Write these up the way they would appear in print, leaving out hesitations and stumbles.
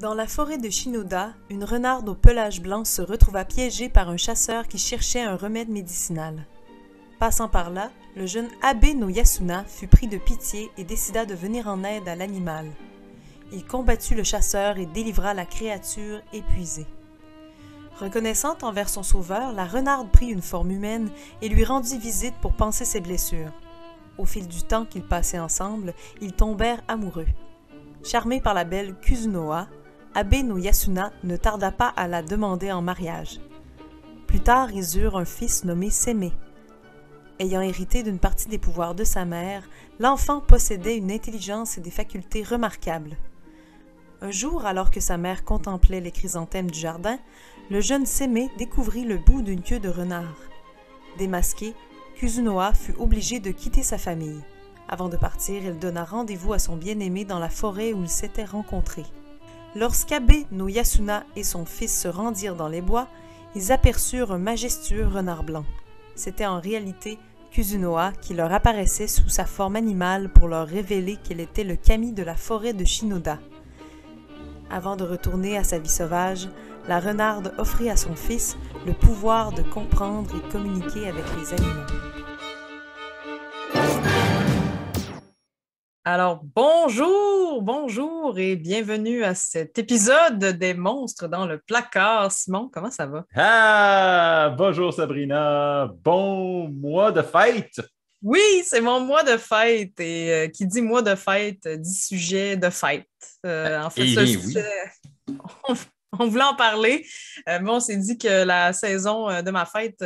Dans la forêt de Shinoda, une renarde au pelage blanc se retrouva piégée par un chasseur qui cherchait un remède médicinal. Passant par là, le jeune Abe no Yasuna fut pris de pitié et décida de venir en aide à l'animal. Il combattit le chasseur et délivra la créature épuisée. Reconnaissante envers son sauveur, la renarde prit une forme humaine et lui rendit visite pour panser ses blessures. Au fil du temps qu'ils passaient ensemble, ils tombèrent amoureux. Charmé par la belle Kuzunoha, Abe no Yasuna ne tarda pas à la demander en mariage. Plus tard, ils eurent un fils nommé Seme. Ayant hérité d'une partie des pouvoirs de sa mère, l'enfant possédait une intelligence et des facultés remarquables. Un jour, alors que sa mère contemplait les chrysanthèmes du jardin, le jeune Seme découvrit le bout d'une queue de renard. Démasqué, Kuzunoha fut obligé de quitter sa famille. Avant de partir, elle donna rendez-vous à son bien-aimé dans la forêt où ils s'étaient rencontrés. Lorsqu'Abe no Yasuna et son fils se rendirent dans les bois, ils aperçurent un majestueux renard blanc. C'était en réalité Kuzunoha qui leur apparaissait sous sa forme animale pour leur révéler qu'elle était le kami de la forêt de Shinoda. Avant de retourner à sa vie sauvage, la renarde offrit à son fils le pouvoir de comprendre et communiquer avec les animaux. Alors, bonjour et bienvenue à cet épisode des monstres dans le placard. Simon, comment ça va? Ah, bonjour Sabrina, bon mois de fête! Oui, c'est mon mois de fête et qui dit mois de fête dit sujet de fête. En fait, ce sujet, on voulait en parler, mais on s'est dit que la saison de ma fête,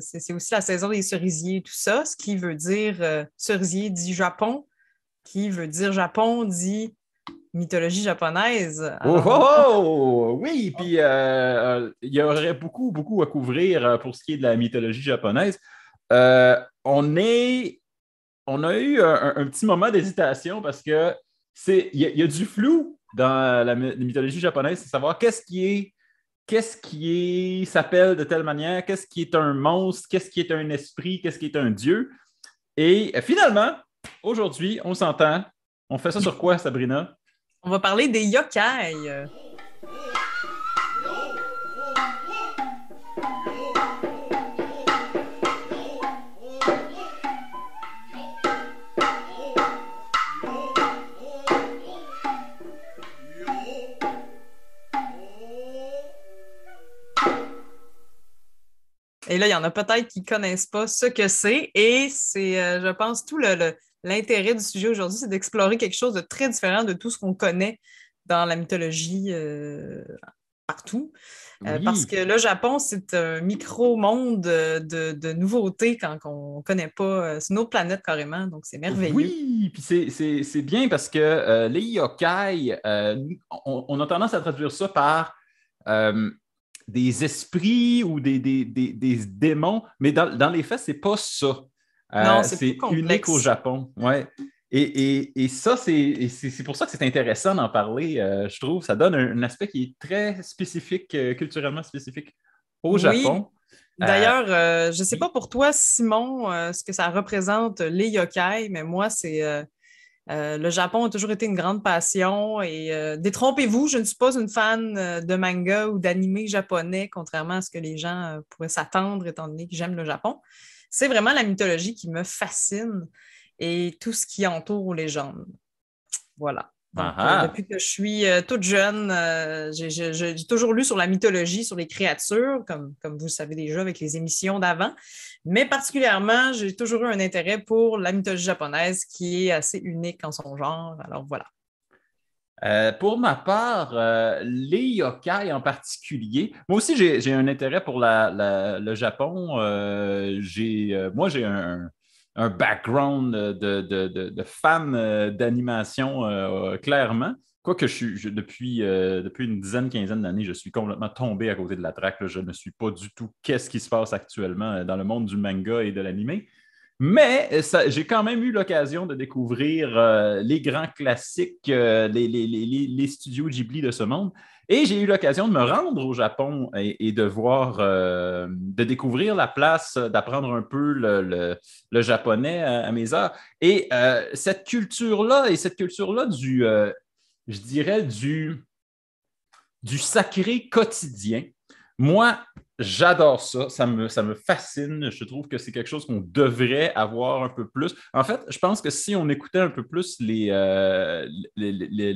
c'est aussi la saison des cerisiers et tout ça, ce qui veut dire cerisier dit Japon, qui veut dire Japon dit mythologie japonaise. Oh, Alors, oh, oh! Oui, puis il y aurait beaucoup à couvrir pour ce qui est de la mythologie japonaise. On a eu un petit moment d'hésitation parce que il y a du flou dans la mythologie japonaise, c'est savoir s'appelle de telle manière, qu'est-ce qui est un monstre, qu'est-ce qui est un esprit, qu'est-ce qui est un dieu. Et finalement, aujourd'hui, on s'entend. On fait ça sur quoi, Sabrina? on va parler des yokai. Et là, il y en a peut-être qui ne connaissent pas ce que c'est. Et c'est, je pense, tout l'intérêt du sujet aujourd'hui, c'est d'explorer quelque chose de très différent de tout ce qu'on connaît dans la mythologie partout. Parce Oui, que le Japon, c'est un micro-monde de nouveautés quand on ne connaît pas. C'est une autre planète carrément, donc c'est merveilleux. oui, puis c'est bien parce que les yokai, on a tendance à traduire ça par euh, des esprits ou des démons, mais dans les faits, c'est pas ça. Non, c'est plus C'est unique au complexe. Japon. Ouais. Et ça, c'est pour ça que c'est intéressant d'en parler, je trouve. Ça donne un aspect qui est très spécifique, culturellement spécifique au Oui, Japon. Euh, d'ailleurs, je ne sais pas oui. pour toi, Simon, ce que ça représente les yokai, mais moi, c'est le Japon a toujours été une grande passion et détrompez-vous, je ne suis pas une fan de manga ou d'anime japonais, contrairement à ce que les gens pourraient s'attendre étant donné que j'aime le Japon. C'est vraiment la mythologie qui me fascine et tout ce qui entoure les légendes. Voilà. Ah Donc, ah. depuis que je suis toute jeune, j'ai toujours lu sur la mythologie, sur les créatures, comme vous le savez déjà avec les émissions d'avant. Mais particulièrement, j'ai toujours eu un intérêt pour la mythologie japonaise qui est assez unique en son genre. Alors voilà. Pour ma part, les yokai en particulier, moi aussi j'ai un intérêt pour le Japon. Moi j'ai un background de fan d'animation clairement. Quoique depuis une dizaine, quinzaine d'années, je suis complètement tombé à côté de la traque. Là. Je ne suis pas du tout qu'est-ce qui se passe actuellement dans le monde du manga et de l'anime. Mais j'ai quand même eu l'occasion de découvrir les grands classiques, les studios Ghibli de ce monde. Et j'ai eu l'occasion de me rendre au Japon et de voir, de découvrir la place, d'apprendre un peu le japonais à mes heures. Et cette culture-là, je dirais, du sacré quotidien. Moi, j'adore ça. Ça me fascine. Je trouve que c'est quelque chose qu'on devrait avoir un peu plus. En fait, je pense que si on écoutait un peu plus le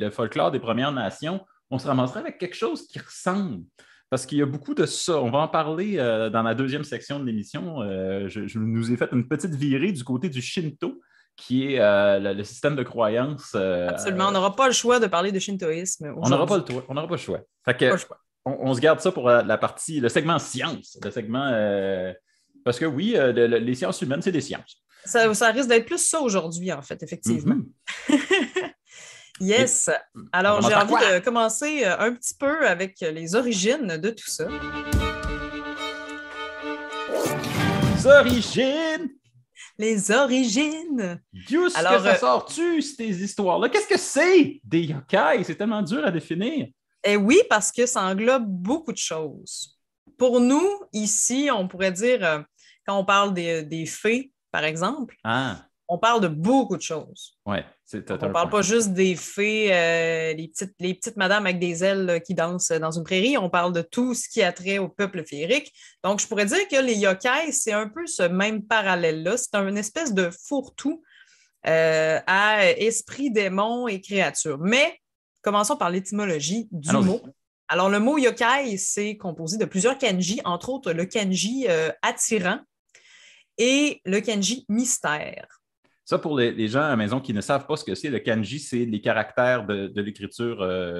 folklore des Premières Nations, on se ramasserait avec quelque chose qui ressemble. Parce qu'il y a beaucoup de ça. On va en parler dans la deuxième section de l'émission. Je nous ai fait une petite virée du côté du Shinto, qui est le système de croyance. Absolument. On n'aura pas le choix de parler de shintoïsme On n'aura pas aujourd'hui. le choix. Fait que, on se garde ça pour la partie, le segment science. Le segment. Parce que oui, les sciences humaines, c'est des sciences. Ça risque d'être plus ça aujourd'hui, en fait, effectivement. Yes. Alors, j'ai envie de commencer un petit peu avec les origines de tout ça. Les origines! Les origines! D'où est-ce que ça sort-tu, ces histoires-là? Qu'est-ce que c'est des yokai? C'est tellement dur à définir. Eh oui, parce que ça englobe beaucoup de choses. Pour nous, ici, on pourrait dire, quand on parle des fées, par exemple, on parle de beaucoup de choses. Oui, on ne parle pas juste des fées, les petites madames avec des ailes qui dansent dans une prairie. On parle de tout ce qui a trait au peuple féerique. Donc, je pourrais dire que les yokai, c'est un peu ce même parallèle-là. C'est une espèce de fourre-tout à esprit, démon et créatures. Mais commençons par l'étymologie du mot. Alors, le mot yokai, c'est composé de plusieurs kanji, entre autres le kanji attirant et le kanji mystère. Ça, pour les gens à la maison qui ne savent pas ce que c'est, le kanji, c'est les caractères de l'écriture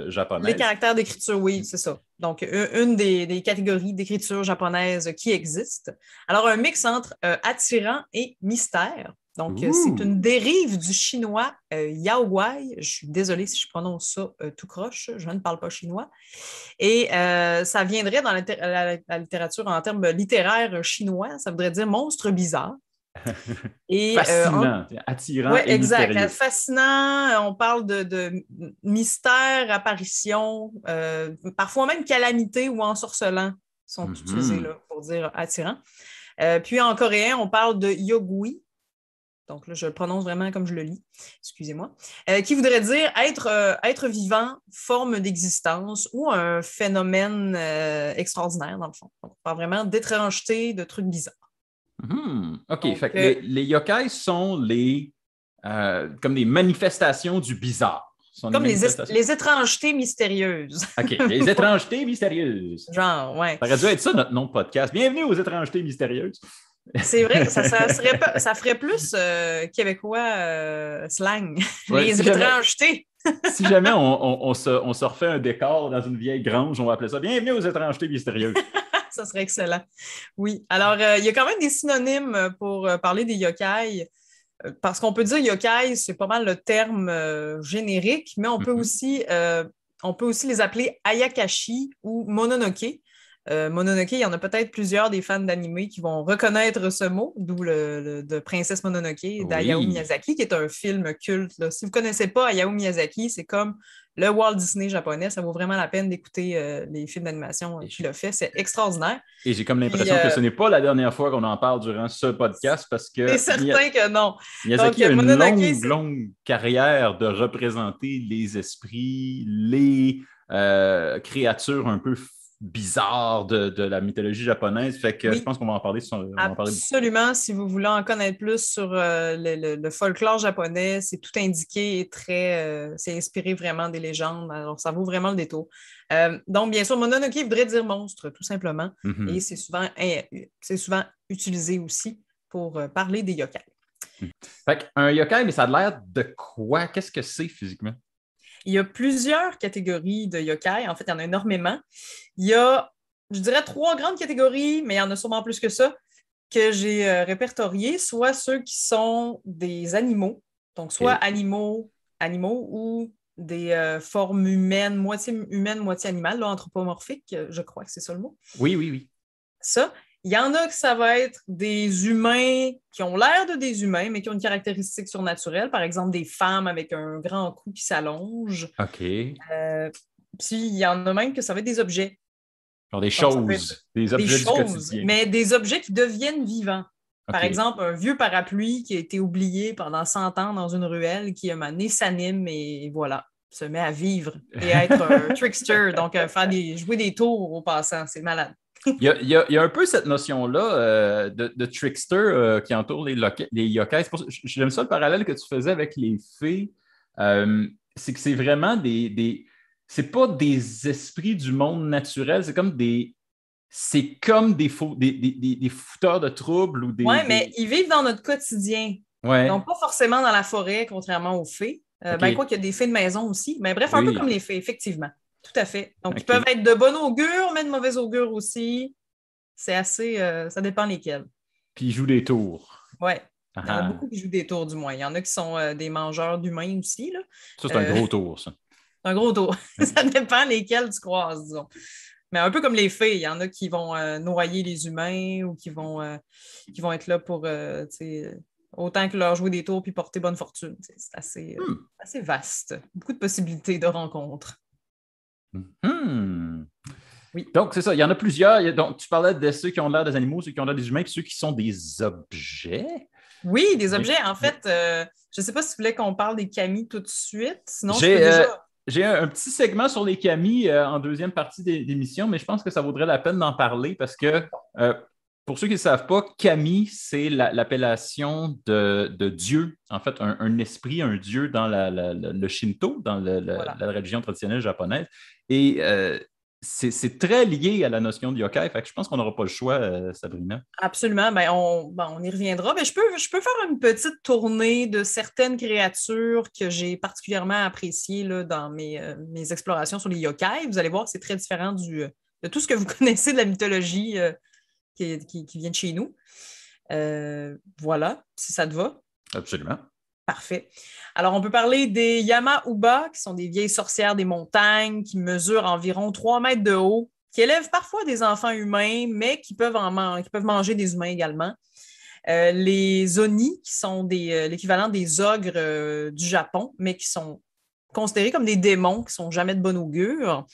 japonaise. Les caractères d'écriture, oui, c'est ça. Donc, une des catégories d'écriture japonaise qui existe. Alors, un mix entre attirant et mystère. Donc, c'est une dérive du chinois yaoguai. Je suis désolée si je prononce ça tout croche. Je ne parle pas chinois. Et ça viendrait dans la littérature en termes littéraires chinois. Ça voudrait dire monstre bizarre. Et, fascinant, attirant ouais, et exact. mystérieux. Fascinant, on parle de mystère, apparition, parfois même calamité ou ensorcelant sont utilisés là, pour dire attirant. Puis en coréen, on parle de yogui. Donc là, je le prononce vraiment comme je le lis, excusez-moi, qui voudrait dire être vivant, forme d'existence ou un phénomène extraordinaire, dans le fond. Donc, on parle vraiment d'étrangeté, de trucs bizarres. OK. Donc, fait que les yokai sont comme des manifestations du bizarre. Comme les étrangetés mystérieuses. OK. Les étrangetés mystérieuses. Genre, ouais. Ça aurait dû être ça, notre nom de podcast. Bienvenue aux étrangetés mystérieuses. C'est vrai, ça ferait plus québécois slang. Ouais, les étrangetés. Si jamais on se refait un décor dans une vieille grange, on va appeler ça Bienvenue aux étrangetés mystérieuses. Ça serait excellent. Oui. Alors, il y a quand même des synonymes pour parler des yokai. Parce qu'on peut dire yokai, c'est pas mal le terme générique, mais on peut aussi les appeler ayakashi ou mononoke. Mononoke, il y en a peut-être plusieurs des fans d'anime qui vont reconnaître ce mot, d'où le de Princesse Mononoke d'Hayao Miyazaki, qui est un film culte. Là. Si vous ne connaissez pas Hayao Miyazaki, c'est comme le Walt Disney japonais. Ça vaut vraiment la peine d'écouter les films d'animation qu'il a fait. C'est extraordinaire. Et j'ai comme l'impression que ce n'est pas la dernière fois qu'on en parle durant ce podcast parce que... C'est certain que non. Miyazaki a une longue carrière de représenter les esprits, les créatures un peu bizarre de la mythologie japonaise. Fait que je pense qu'on va en parler. Absolument. Si vous voulez en connaître plus sur le folklore japonais, c'est tout indiqué et c'est inspiré vraiment des légendes. Alors, ça vaut vraiment le détour. Donc, bien sûr, Mononoke voudrait dire monstre, tout simplement. Et c'est souvent utilisé aussi pour parler des yokai. Fait qu'un yokai, mais ça a l'air de quoi? Qu'est-ce que c'est physiquement? Il y a plusieurs catégories de yokai. En fait, il y en a énormément. Il y a, je dirais, 3 grandes catégories, mais il y en a sûrement plus que ça, que j'ai répertoriées. Soit ceux qui sont des animaux, donc soit animaux ou des formes humaines, moitié animales, là, anthropomorphiques, je crois que c'est ça le mot. Oui. Ça. Il y en a que ça va être des humains qui ont l'air de des humains, mais qui ont une caractéristique surnaturelle. Par exemple, des femmes avec un grand cou qui s'allonge. OK. Puis, il y en a même que ça va être des objets. Genre des choses, des objets du quotidien. Mais des objets qui deviennent vivants. Okay. Par exemple, un vieux parapluie qui a été oublié pendant 100 ans dans une ruelle qui, à un moment donné, s'anime et voilà. se met à vivre et à être un trickster, donc jouer des tours aux passants. C'est malade. Il y a un peu cette notion-là de trickster qui entoure les yokai. J'aime ça le parallèle que tu faisais avec les fées. C'est que c'est vraiment c'est pas des esprits du monde naturel, c'est comme des fouteurs de troubles ou Oui, mais ils vivent dans notre quotidien. Ouais. Donc, pas forcément dans la forêt, contrairement aux fées. Okay. Quoi qu'il y a des fées de maison aussi. Mais bref, un peu comme les fées, effectivement. Tout à fait. Donc, ils peuvent être de bon augure, mais de mauvais augure aussi. C'est assez... ça dépend lesquels. Puis ils jouent des tours. Oui. Il y en a beaucoup qui jouent des tours, du moins. Il y en a qui sont des mangeurs d'humains aussi. Là. Ça, c'est un gros tour, ça. C'est un gros tour. Ça dépend lesquels tu croises, disons. Mais un peu comme les fées, il y en a qui vont noyer les humains ou qui vont être là pour autant que leur jouer des tours puis porter bonne fortune. C'est assez vaste. Beaucoup de possibilités de rencontres. Oui. Donc, c'est ça. Il y en a plusieurs. Donc, tu parlais de ceux qui ont l'air des animaux, ceux qui ont l'air des humains, puis ceux qui sont des objets. Oui, des objets. En fait, je ne sais pas si tu voulais qu'on parle des kami tout de suite. Sinon, j'ai un petit segment sur les kami en deuxième partie d'émission, mais je pense que ça vaudrait la peine d'en parler parce que, pour ceux qui ne savent pas, kami, c'est l'appellation de Dieu, en fait, un esprit, un Dieu dans le Shinto, dans la religion traditionnelle japonaise. Et c'est très lié à la notion de yokai, fait que je pense qu'on n'aura pas le choix, Sabrina. Absolument, on y reviendra. Mais je peux faire une petite tournée de certaines créatures que j'ai particulièrement appréciées là, dans mes explorations sur les yokai. Vous allez voir que c'est très différent de tout ce que vous connaissez de la mythologie qui vient de chez nous. Voilà, si ça te va. Absolument. Parfait. Alors, on peut parler des Yama-uba, qui sont des vieilles sorcières des montagnes, qui mesurent environ 3 mètres de haut, qui élèvent parfois des enfants humains, mais qui peuvent manger des humains également. Les Oni, qui sont l'équivalent des ogres du Japon, mais qui sont considérés comme des démons, qui ne sont jamais de bon augure.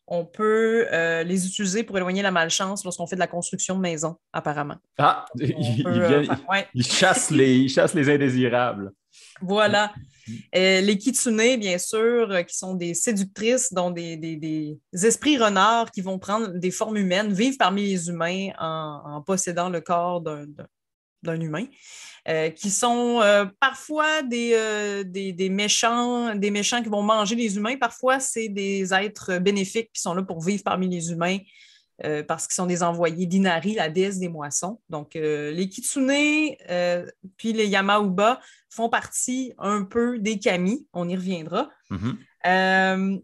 On peut les utiliser pour éloigner la malchance lorsqu'on fait de la construction de maisons, apparemment. Ah, ils chassent les indésirables. Voilà. Les kitsune, bien sûr, qui sont des séductrices, dont des esprits renards qui vont prendre des formes humaines, vivre parmi les humains en possédant le corps d'un humain, qui sont parfois des méchants qui vont manger les humains. Parfois, c'est des êtres bénéfiques qui sont là pour vivre parmi les humains parce qu'ils sont des envoyés d'Inari, la déesse des moissons. Donc, les kitsune puis les Yama-uba font partie un peu des kami. On y reviendra. Mm-hmm.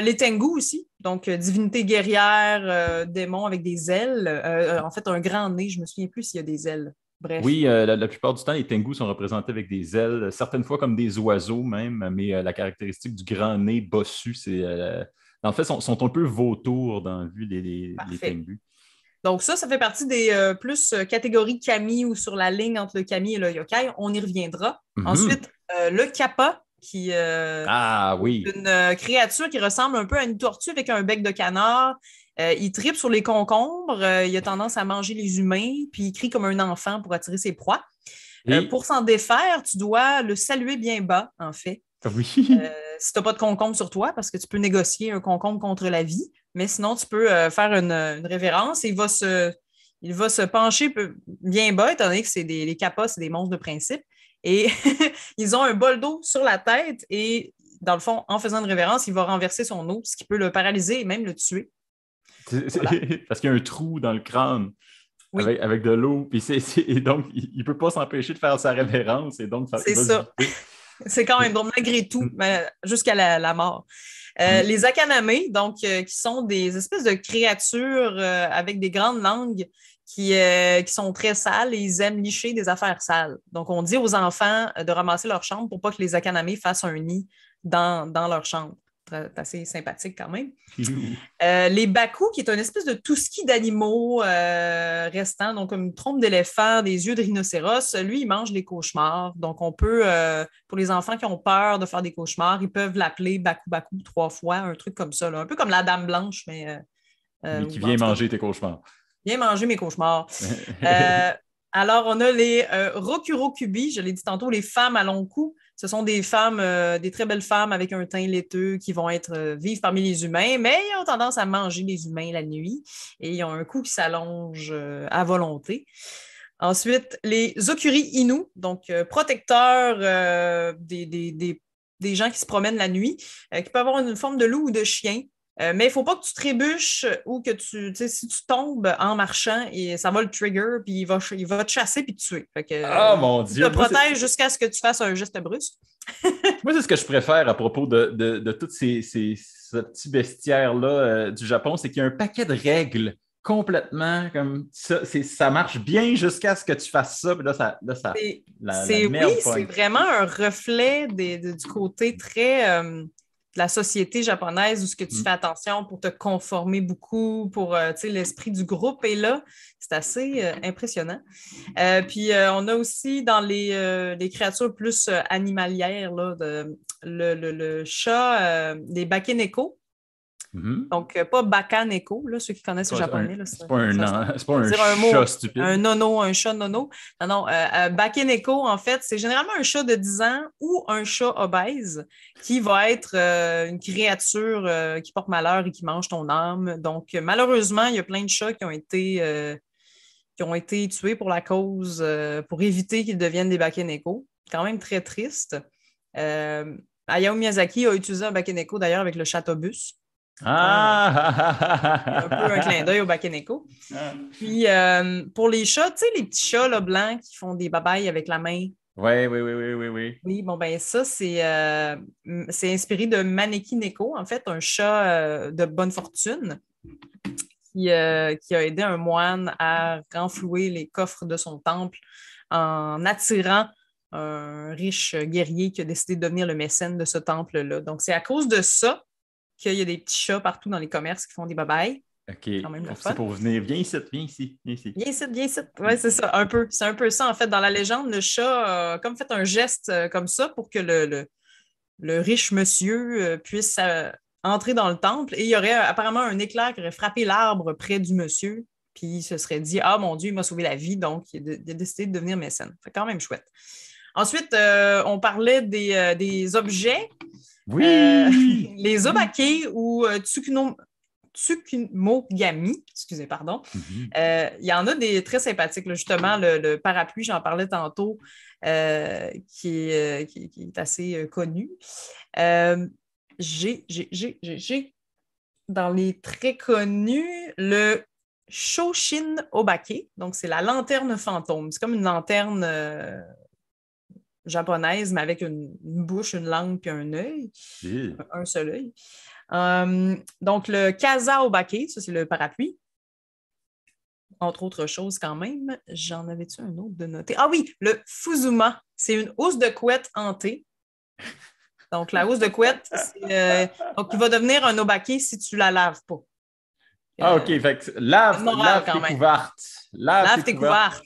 Les tengu aussi, donc divinité guerrière, démon avec des ailes. En fait, un grand nez, je ne me souviens plus s'il y a des ailes. Bref. Oui, la plupart du temps, les tengu sont représentés avec des ailes, certaines fois comme des oiseaux même, mais la caractéristique du grand nez bossu, c'est... en fait, sont un peu vautours dans la vue les tengu. Donc ça fait partie des plus catégories kami ou sur la ligne entre le kami et le yokai. On y reviendra. Mm-hmm. Ensuite, le kappa, qui oui. une créature qui ressemble un peu à une tortue avec un bec de canard. Il tripe sur les concombres, il a tendance à manger les humains, puis il crie comme un enfant pour attirer ses proies. Pour s'en défaire, tu dois le saluer bien bas, en fait. Oui. Si tu n'as pas de concombre sur toi, parce que tu peux négocier un concombre contre la vie, mais sinon, tu peux faire une révérence et il va se pencher bien bas, étant donné que les kappas, c'est des monstres de principe. Et ils ont un bol d'eau sur la tête et, dans le fond, en faisant une révérence, il va renverser son eau, ce qui peut le paralyser et même le tuer. Voilà. Parce qu'il y a un trou dans le crâne avec de l'eau. Et donc, il ne peut pas s'empêcher de faire sa révérence. Et donc, c'est ça. C'est quand même drôle, malgré tout, jusqu'à la mort. Les akaname, donc, qui sont des espèces de créatures avec des grandes langues qui sont très sales et ils aiment licher des affaires sales. Donc, on dit aux enfants de ramasser leur chambre pour pas que les akaname fassent un nid dans leur chambre. C'est assez sympathique quand même. Les baku, qui est une espèce de tout-ski d'animaux restants, donc comme une trompe d'éléphant, des yeux de rhinocéros. Lui, il mange les cauchemars. Donc, on peut, pour les enfants qui ont peur de faire des cauchemars, ils peuvent l'appeler Baku Baku 3 fois, un truc comme ça. Là. Un peu comme la Dame Blanche, mais qui vient manger tes cauchemars. Viens manger mes cauchemars. Alors, on a les Rokurokubi, je l'ai dit tantôt, les femmes à long cou. Ce sont des femmes, des très belles femmes avec un teint laiteux qui vont vivre parmi les humains, mais ils ont tendance à manger les humains la nuit et ils ont un cou qui s'allonge à volonté. Ensuite, les Okuri Inu, donc protecteurs des gens qui se promènent la nuit, qui peuvent avoir une forme de loup ou de chien. Mais il ne faut pas que tu trébuches ou que si tu tombes en marchant, et ça va le trigger, puis il va te chasser puis te tuer. Fait que, Ah, mon Dieu! Il te protège jusqu'à ce que tu fasses un geste brusque. Moi, c'est ce que je préfère à propos de tous ce petits bestiaires-là du Japon, c'est qu'il y a un paquet de règles complètement comme ça. Ça marche bien jusqu'à ce que tu fasses ça, puis là, la merde oui, c'est vraiment un reflet du côté très... de la société japonaise où ce que tu fais attention pour te conformer beaucoup, pour l'esprit du groupe est là. C'est assez impressionnant. Puis on a aussi dans les créatures plus animalières, là, le chat, des bakeneko. Donc, pas bakaneko, là, ceux qui connaissent le japonais. C'est pas un chat stupide. Un chat nono. Non, bakeneko, en fait, c'est généralement un chat de 10 ans ou un chat obèse qui va être une créature qui porte malheur et qui mange ton âme. Donc, malheureusement, il y a plein de chats qui ont été tués pour la cause, pour éviter qu'ils deviennent des bakeneko. C'est quand même très triste. Hayao Miyazaki a utilisé un bakeneko, d'ailleurs, avec le Chatobus. Un peu un clin d'œil au bakeneko. Puis, pour les chats, tu sais, les petits chats là, blancs qui font des babayes avec la main. Oui. Oui, bon, ben ça, c'est inspiré de Maneki Neko, en fait, un chat de bonne fortune qui a aidé un moine à renflouer les coffres de son temple en attirant un riche guerrier qui a décidé de devenir le mécène de ce temple-là. Donc, c'est à cause de ça qu'il y a des petits chats partout dans les commerces qui font des babayes. OK. C'est pour venir. Viens ici. Viens ici. Oui, c'est ça, un peu. C'est un peu ça, en fait. Dans la légende, le chat a comme fait un geste comme ça pour que le riche monsieur puisse entrer dans le temple. Et il y aurait apparemment un éclair qui aurait frappé l'arbre près du monsieur. Puis il se serait dit « Ah, mon Dieu, il m'a sauvé la vie. » Donc, il a décidé de devenir mécène. C'est quand même chouette. Ensuite, on parlait des objets. Oui! Les obake ou Tsukumogami, excusez, pardon. Il y en a des très sympathiques, là, justement, le parapluie, j'en parlais tantôt, qui est assez connu. J'ai dans les très connus le Shoshin Obake, donc c'est la lanterne fantôme. C'est comme une lanterne japonaise, mais avec une bouche, une langue puis un œil, un seul œil. Donc, le Kaza Obake, ça, c'est le parapluie. Entre autres choses, quand même. J'en avais-tu un autre de noter? Ah oui, le Fuzuma. C'est une housse de couette hantée. Donc, la housse de couette, donc, il va devenir un Obake si tu la laves pas. OK. Fait que lave tes couvertes. Lave tes couvertes.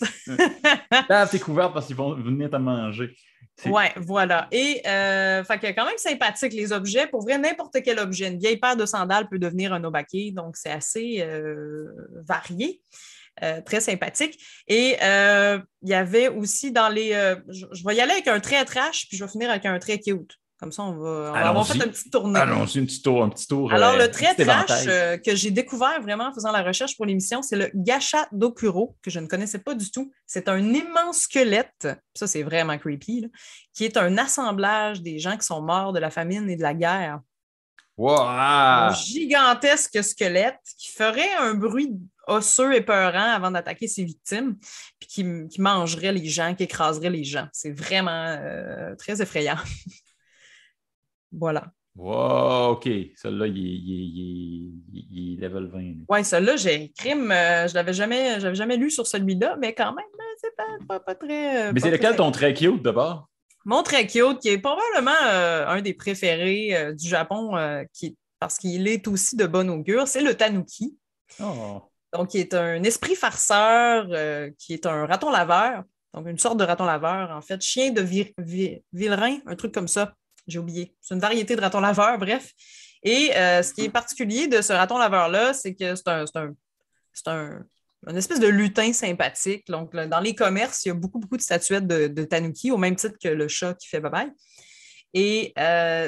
Lave tes couvertes parce qu'ils vont venir te manger. Oui, voilà. Et fait que quand même sympathique, les objets. Pour vrai, n'importe quel objet. Une vieille paire de sandales peut devenir un obake. Donc, c'est assez varié. Très sympathique. Et il y avait aussi dans les... je vais y aller avec un trait trash, puis je vais finir avec un trait cute. Comme ça, on va avoir fait une petite tournée. Allons-y, un petit tour. Alors, le trait trash que j'ai découvert vraiment en faisant la recherche pour l'émission, c'est le Gacha Dokuro, que je ne connaissais pas du tout. C'est un immense squelette, ça c'est vraiment creepy, là, qui est un assemblage des gens qui sont morts de la famine et de la guerre. Wow! Un gigantesque squelette qui ferait un bruit osseux et peurant avant d'attaquer ses victimes, puis qui mangerait les gens, qui écraserait les gens. C'est vraiment très effrayant. Voilà. Wow, OK. Celui-là, il est level 20. Oui, celui-là, j'ai crime. Je l'avais jamais lu sur celui-là, mais quand même, c'est pas très. Mais c'est lequel ton très cute d'abord? Mon très cute, qui est probablement un des préférés du Japon, parce qu'il est aussi de bon augure, c'est le tanuki. Oh. Donc, qui est un esprit farceur, qui est un raton laveur. Donc, une sorte de raton laveur, en fait. Chien de Villerin, un truc comme ça. J'ai oublié. C'est une variété de raton laveur, bref. Et ce qui est particulier de ce raton laveur-là, c'est que c'est une espèce de lutin sympathique. Donc, dans les commerces, il y a beaucoup de statuettes de tanuki, au même titre que le chat qui fait babaye. Et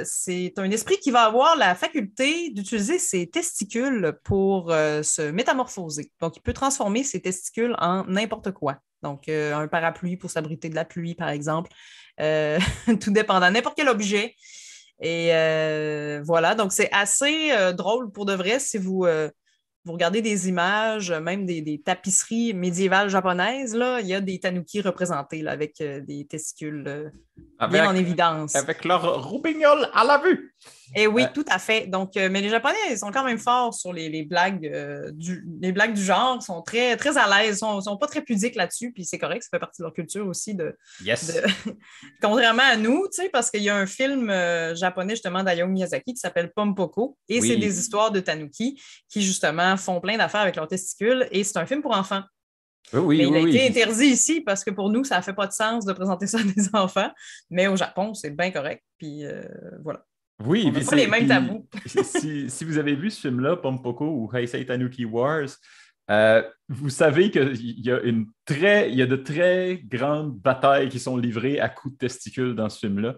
c'est un esprit qui va avoir la faculté d'utiliser ses testicules pour se métamorphoser. Donc, il peut transformer ses testicules en n'importe quoi. Donc, un parapluie pour s'abriter de la pluie, par exemple. Tout dépendant, n'importe quel objet. Et voilà, donc c'est assez drôle pour de vrai si vous regardez des images, même des tapisseries médiévales japonaises, là, il y a des tanuki représentés là, avec des testicules bien en évidence. Avec leur roubignoles à la vue. Et oui, tout à fait. Donc, mais les Japonais, ils sont quand même forts sur les blagues, les blagues du genre. Ils sont très, très à l'aise. Ils ne sont pas très pudiques là-dessus. Puis c'est correct, ça fait partie de leur culture aussi. Yes. Contrairement à nous, parce qu'il y a un film japonais, justement, d'Hayao Miyazaki qui s'appelle Pompoko. Et c'est des histoires de tanuki qui, justement, font plein d'affaires avec leurs testicules. Et c'est un film pour enfants. Oui, mais il a été interdit ici parce que pour nous, ça ne fait pas de sens de présenter ça à des enfants. Mais au Japon, c'est bien correct. Puis voilà. Oui, on n'a pas les mêmes tabous. si vous avez vu ce film-là, Pompoko ou Heisei Tanuki Wars, vous savez qu'il y a de très grandes batailles qui sont livrées à coups de testicules dans ce film-là.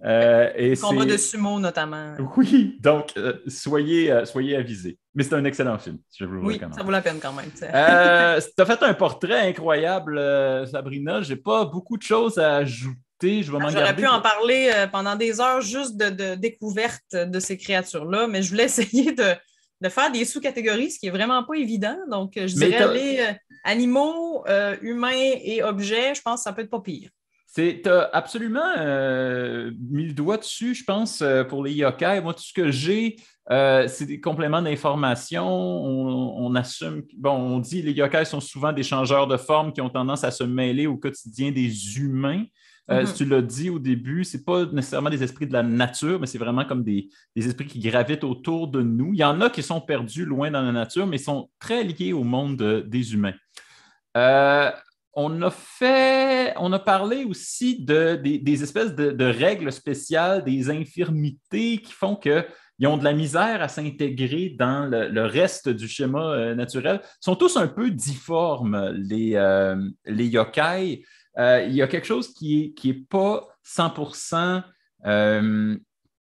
Le combat de sumo, notamment. Oui, donc soyez avisés. Mais c'est un excellent film, je vous le recommande. Ça vaut la peine quand même. Tu as fait un portrait incroyable, Sabrina. Je n'ai pas beaucoup de choses à ajouter. J'aurais pu en parler pendant des heures juste de découverte de ces créatures-là, mais je voulais essayer de faire des sous-catégories, ce qui n'est vraiment pas évident. Donc, je dirais les animaux, humains et objets, je pense que ça peut être pas pire. Tu as absolument mis le doigt dessus, je pense, pour les yokai. Moi, tout ce que j'ai, c'est des compléments d'information. On assume, on dit que les yokai sont souvent des changeurs de forme qui ont tendance à se mêler au quotidien des humains. Si tu l'as dit au début, ce n'est pas nécessairement des esprits de la nature, mais c'est vraiment comme des esprits qui gravitent autour de nous. Il y en a qui sont perdus loin dans la nature, mais sont très liés au monde des humains. On a parlé aussi des espèces de règles spéciales, des infirmités qui font qu'ils ont de la misère à s'intégrer dans le reste du schéma naturel. Ils sont tous un peu difformes, les yokai. Il y a quelque chose qui est pas 100%.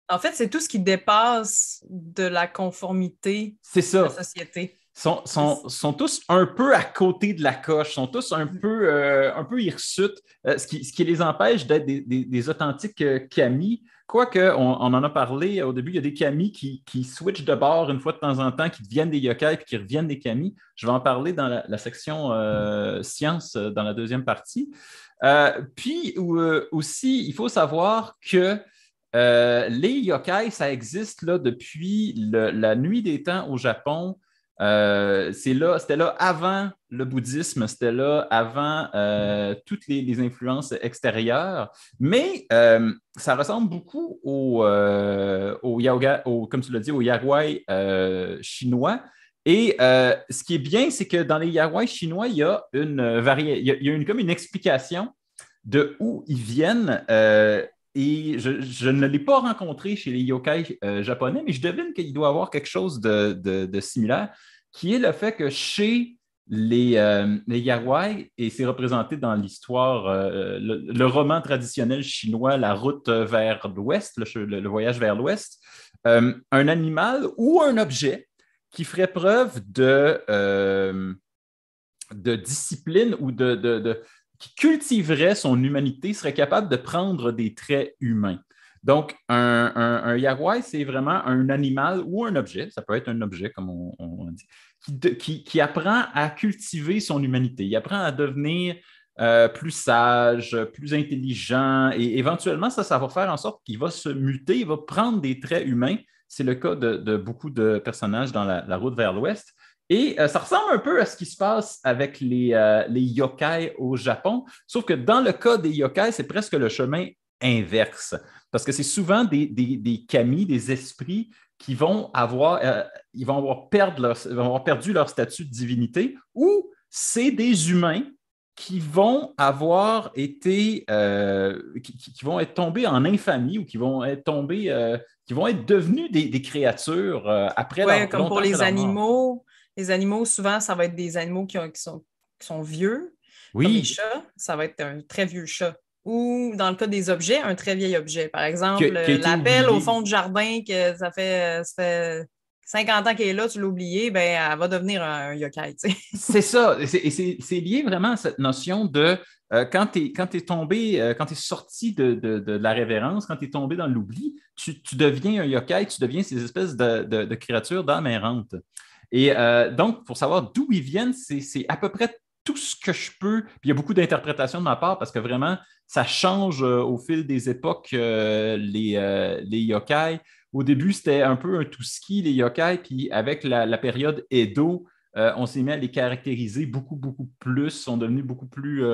En fait, c'est tout ce qui dépasse de la conformité de la société. Sont tous un peu à côté de la coche, sont tous un peu hirsutes, ce qui les empêche d'être des authentiques kami. Quoique, on en a parlé au début, il y a des kami qui switchent de bord une fois de temps en temps, qui deviennent des yokai puis qui reviennent des kami. Je vais en parler dans la section sciences dans la deuxième partie. Puis aussi, il faut savoir que les yokai, ça existe là, depuis la nuit des temps au Japon. C'était là avant le bouddhisme, c'était là avant toutes les influences extérieures, mais ça ressemble beaucoup comme tu l'as dit, au yaoi chinois. Et ce qui est bien, c'est que dans les yaoi chinois, il y a comme une explication de où ils viennent. Et je ne l'ai pas rencontré chez les yokai japonais, mais je devine qu'il doit y avoir quelque chose de similaire, qui est le fait que chez les yaoi, et c'est représenté dans l'histoire, le roman traditionnel chinois, La route vers l'ouest, le voyage vers l'ouest, un animal ou un objet qui ferait preuve de discipline ou qui cultiverait son humanité, serait capable de prendre des traits humains. Donc, un yaoi, c'est vraiment un animal ou un objet, ça peut être un objet, comme on dit, qui apprend à cultiver son humanité. Il apprend à devenir plus sage, plus intelligent, et éventuellement, ça va faire en sorte qu'il va se muter, il va prendre des traits humains. C'est le cas de beaucoup de personnages dans la route vers l'ouest. Et ça ressemble un peu à ce qui se passe avec les yokai au Japon, sauf que dans le cas des yokai, c'est presque le chemin inverse, parce que c'est souvent des kami, des esprits qui vont avoir perdu leur statut de divinité, ou c'est des humains qui vont avoir été, qui vont être tombés en infamie ou qui vont être devenus des créatures après leur comme pour les animaux. Les animaux, souvent, ça va être des animaux qui sont vieux. Oui. Comme les chats, ça va être un très vieux chat. ou dans le cas des objets, un très vieil objet. Par exemple, qui a été l'appel au oublié. fond de jardin, que ça fait 50 ans qu'elle est là, tu l'as oublié, ben, elle va devenir un yokai. Tu sais. C'est ça. Et c'est lié vraiment à cette notion de quand tu es tombé, quand tu es sorti de la révérence, quand tu es tombé dans l'oubli, tu deviens un yokai, tu deviens ces espèces de créatures d'âme errante. Et donc, pour savoir d'où ils viennent, c'est à peu près tout ce que je peux. Puis il y a beaucoup d'interprétations de ma part parce que vraiment, ça change au fil des époques, les yokai. Au début, c'était un peu un tout-ski, les yokai, puis avec la période Edo, on s'est mis à les caractériser beaucoup, beaucoup plus, sont devenus beaucoup plus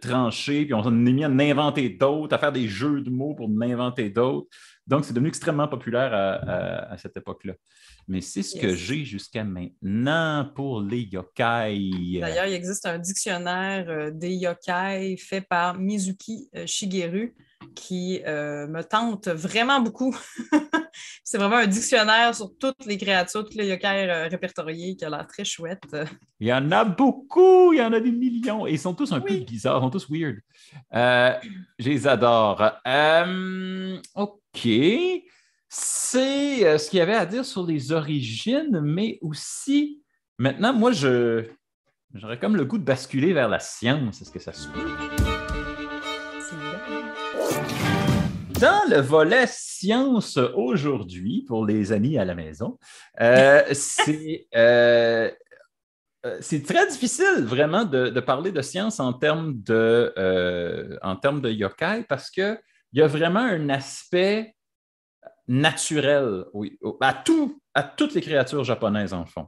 tranchés, puis on s'est mis à en inventer d'autres, à faire des jeux de mots pour en inventer d'autres. Donc, c'est devenu extrêmement populaire à cette époque-là. Mais c'est ce que j'ai jusqu'à maintenant pour les yokai. D'ailleurs, il existe un dictionnaire des yokai fait par Mizuki Shigeru qui me tente vraiment beaucoup. C'est vraiment un dictionnaire sur toutes les créatures, tous les yokai répertoriés qui a l'air très chouette. Il y en a beaucoup, il y en a des millions. Et ils sont tous un peu bizarres, ils sont tous weird. Je les adore. OK. C'est ce qu'il y avait à dire sur les origines, mais aussi, maintenant, moi, j'aurais comme le goût de basculer vers la science. Est-ce que ça se peut? Dans le volet science aujourd'hui, pour les amis à la maison, c'est très difficile vraiment de parler de science en termes de yokai parce qu'il y a vraiment un aspect naturel à toutes les créatures japonaises en fond.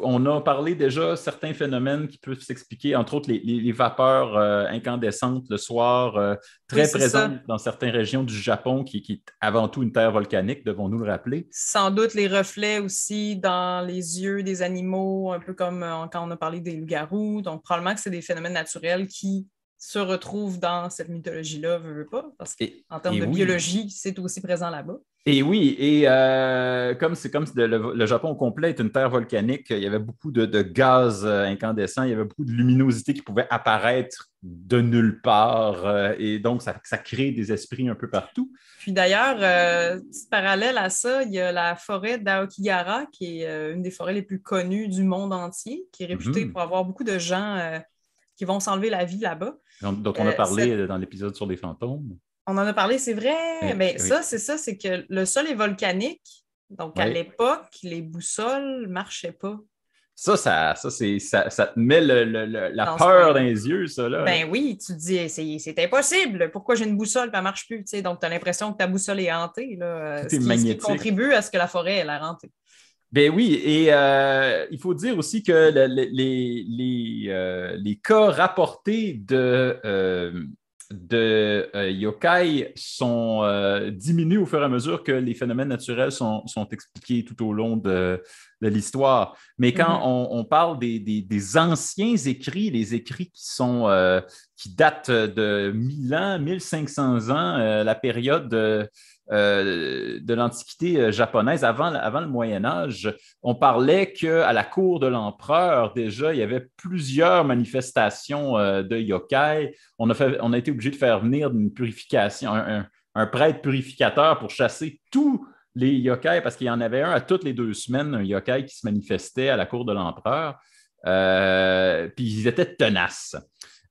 On a parlé déjà certains phénomènes qui peuvent s'expliquer, entre autres les vapeurs incandescentes le soir, très présentes dans certaines régions du Japon, qui est avant tout une terre volcanique, devons-nous le rappeler. Sans doute les reflets aussi dans les yeux des animaux, un peu comme quand on a parlé des loups-garous. Donc, probablement que c'est des phénomènes naturels qui se retrouvent dans cette mythologie-là, veux pas, parce qu'en termes de biologie, c'est aussi présent là-bas. Et oui, et comme le Japon au complet est une terre volcanique, il y avait beaucoup de gaz incandescents, il y avait beaucoup de luminosité qui pouvait apparaître de nulle part, et donc ça crée des esprits un peu partout. Puis d'ailleurs, petit parallèle à ça, il y a la forêt d'Aokigahara, qui est une des forêts les plus connues du monde entier, qui est réputée pour avoir beaucoup de gens qui vont s'enlever la vie là-bas. Dont on a parlé dans l'épisode sur les fantômes. On en a parlé, c'est vrai. Mais c'est que le sol est volcanique. Donc, à l'époque, les boussoles ne marchaient pas. Ça te met la peur dans les yeux, ça. Là. Ben oui, tu te dis, c'est impossible. Pourquoi j'ai une boussole et elle ne marche plus? T'sais, donc, tu as l'impression que ta boussole est hantée. Là, ce qui contribue à ce que la forêt ait l'air hantée. Ben oui, et il faut dire aussi que les cas rapportés de yokai sont diminués au fur et à mesure que les phénomènes naturels sont expliqués tout au long de l'histoire. Mais quand on parle des anciens écrits, les écrits qui datent de 1000 ans, 1500 ans, la période de l'Antiquité japonaise, avant le Moyen Âge, on parlait qu'à la cour de l'empereur, déjà, il y avait plusieurs manifestations de yokai. On a été obligé de faire venir une purification, un prêtre purificateur pour chasser tous les yokai, parce qu'il y en avait un à toutes les 2 semaines, un yokai qui se manifestait à la cour de l'empereur. Puis ils étaient tenaces.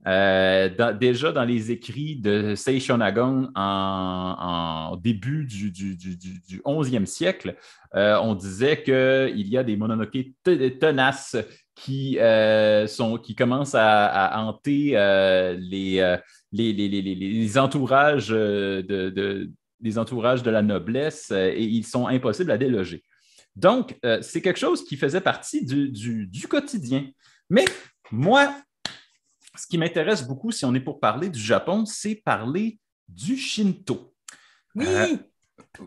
Déjà dans les écrits de Sei Shonagon en début du 11e siècle, on disait qu'il y a des mononoke tenaces qui commencent à hanter les entourages les entourages de la noblesse et ils sont impossibles à déloger. Donc, c'est quelque chose qui faisait partie du quotidien. Mais moi, ce qui m'intéresse beaucoup, si on est pour parler du Japon, c'est parler du Shinto. Oui!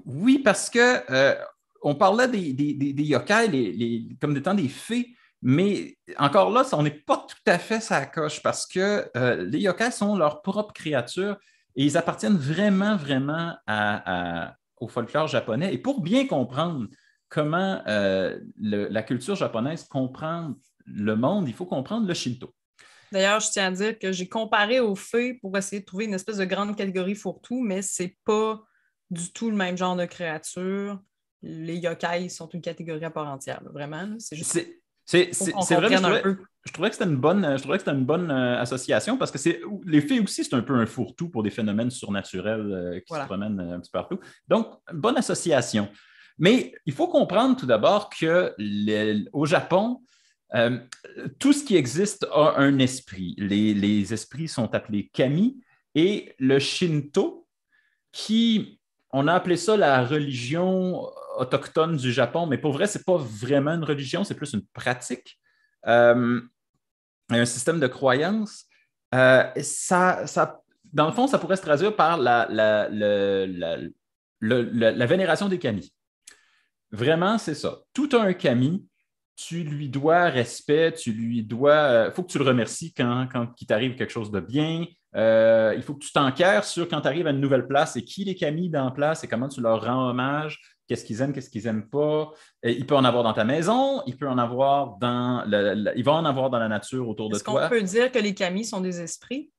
Oui, parce que on parlait des yokai comme étant des fées, mais encore là, on n'est pas tout à fait ça coche parce que les yokai sont leurs propres créatures et ils appartiennent vraiment, vraiment au folklore japonais. Et pour bien comprendre comment la culture japonaise comprend le monde, il faut comprendre le Shinto. D'ailleurs, je tiens à dire que j'ai comparé aux fées pour essayer de trouver une espèce de grande catégorie fourre-tout, mais c'est pas du tout le même genre de créature. Les yokai sont une catégorie à part entière, là, vraiment. Là. C'est juste pour qu'on C'est vrai, mais comprenne un peu. je trouvais que c'était une bonne association parce que les fées aussi, c'est un peu un fourre-tout pour des phénomènes surnaturels qui se Voilà. promènent un petit peu partout. Donc, bonne association. Mais il faut comprendre tout d'abord qu'au Japon, euh, tout ce qui existe a un esprit. Les esprits sont appelés kami et le Shinto, on a appelé ça la religion autochtone du Japon, mais pour vrai, ce n'est pas vraiment une religion, c'est plus une pratique, un système de croyance. Dans le fond, ça pourrait se traduire par la vénération des kami. Vraiment, c'est ça. Tout un kami, tu lui dois respect, il faut que tu le remercies quand il t'arrive quelque chose de bien. Il faut que tu t'enquères sur quand tu arrives à une nouvelle place et qui les kami dans la place et comment tu leur rends hommage, qu'est-ce qu'ils aiment, qu'est-ce qu'ils n'aiment pas. Et il peut en avoir dans ta maison, il peut en avoir il va en avoir dans la nature autour de Est-ce qu'on toi. peut dire que les kami sont des esprits?